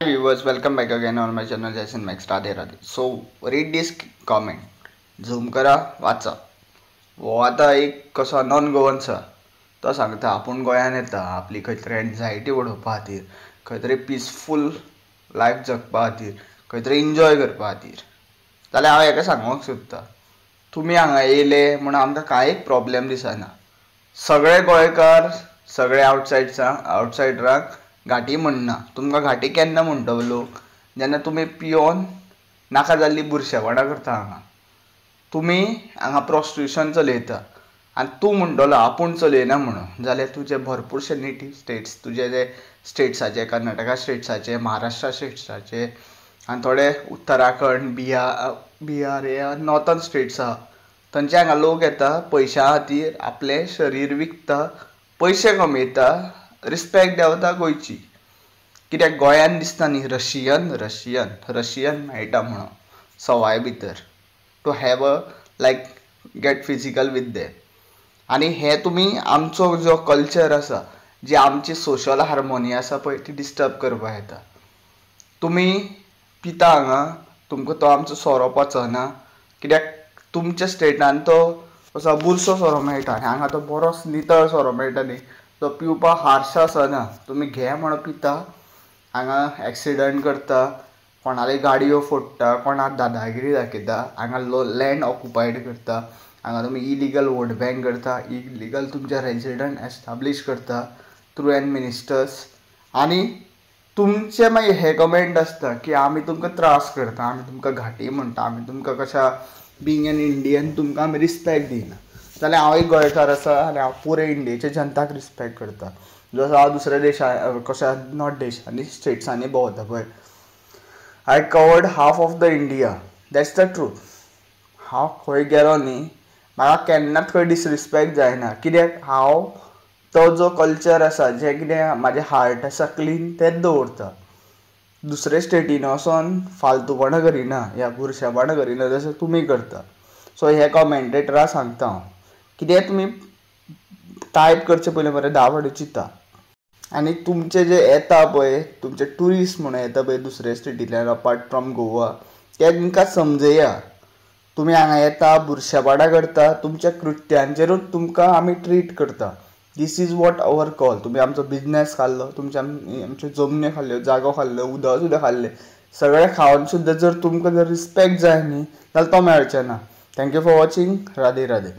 Viewers, welcome back again on my channel Jason Max. Radhe Radhe. So read this comment. Zoom करा वाचा. हो आता एक कसो नॉन गोवनचा तो सांगता आपूण गोंयान येता आपली खंय तरी एन्झायटी वाडोवपा खातीर, खंय तरी पिसफूल लायफ जगपा खातीर, खंय तरी एन्जॉय करपा खातीर. जाल्यार हांव हेका सांगूंक सोदतां, तुमी हांगा येयले म्हूण आमकां कांय प्रॉब्लेम दिसना. सगळे गोंयकार सगळे आवटसायडरांक घाटी म्हणना. तुमकां घाटी केन्ना म्हणटलो लोक जेन्ना तुमी पियोन नाका जाल्ली बुरशेपणां करता हांगा. तुमी हांगा प्रॉस्टिट्यूशन चलयता आनी तूं म्हणटलो आपूण चलयना म्हणून, जाल्यार तुजे भरपूरशे नेटीव स्टेट्स तुजे जे स्टेट्साचे कर्नाटका स्टेट्साचे, महाराष्ट्रा स्टेट्साचे आनी थोडे उत्तराखंड, बिहार हे नॉर्थन स्टेट्स आहा थंयचे हांगा लोक येता पयशां खातीर आपलें शरीर विकता, पयशे कमयता, रिस्पेक्ट देंवता गोंयची. कित्याक गोंयान दिसता न्ही रशियन मेळटा म्हणून सवाय भितर to have a like get physical with them. आनी हे तुमी आमचो जो कल्चर आसा, जी आमची सोशल हार्मोनी आसा पळय ती डिस्टर्ब करपाक येता. तुमी पिता हांगा, तुमकां तो आमचो सोरो पचना कित्याक तुमच्या स्टेटान तो असो बुरसो सोरो मेळटा आनी हांगा तो बरो नितळ सोरो मेळटा न्ही, तो पिवपाक हार्श आसना. तुमी घे म्हणून पिता, हांगा एक्सिडंट करता, कोणाली गाडयो फोडटा, कोणाक दादागिरी दाखयता, हांगा लँड ऑक्युपायड करता, हांगा तुमी इलिगल वोट बँक करता, इलिगल तुमचे रेजिडंट एस्टाब्लीश करता थ्रू एन मिनिस्टर्स. आनी तुमचे मागीर हे कमेंट आसता की आमी तुमकां त्रास करता, आमी तुमकां घाटी म्हणटा, आमी तुमकां कशा बींग एन इंडियन तुमकां आमी रिस्पेक्ट दिना. जाल्यार हांव एक गोंयकार आसा आनी हांव पुरे इंडियेच्या जनताक रिस्पेक्ट करता. जसो हांव दुसऱ्या देशां कशा नॉट देशांनी स्टेट्सांनी भोंवता पळय, I covered half of the India, that's the truth. हांव खंय गेलो न्ही म्हाका केन्नाच खंय डिसरिस्पेक्ट जायना, कित्याक हांव तो जो कल्चर आसा, जें कितें म्हाजें हार्ट आसा क्लीन तेंच दवरता. दुसरे स्टेटीन वचोन फालतूपणां करिना या बुरशेपणां करिना जशें तुमी करता. सो हे कॉमेंटेटराक सांगता हांव, कितें तुमी टायप करचे पयलीं मरे 10 फावटी चिंता. आनी तुमचे जे येता पळय, तुमचे ट्युरिस्ट म्हणून येता पळय दुसरे स्टेटींतल्यान अपार्ट फ्रॉम गोवा, ते तांकां समजया. तुमी हांगा येता बुरशेपणां करता, तुमच्या कृत्यांचेरूच तुमकां आमी ट्रीट करता. This is what our call. तुमी आमचो बिजनेस खाल्लो, आमच्यो जमन्यो खाल्ल्यो, जागो खाल्लो, उदक सुद्दां खाल्लें, सगळें खावन सुद्दां जर तुमकां जर रिस्पेक्ट जाय न्ही जाल्यार तो मेळचें ना. Thank you for watching. Radhe Radhe.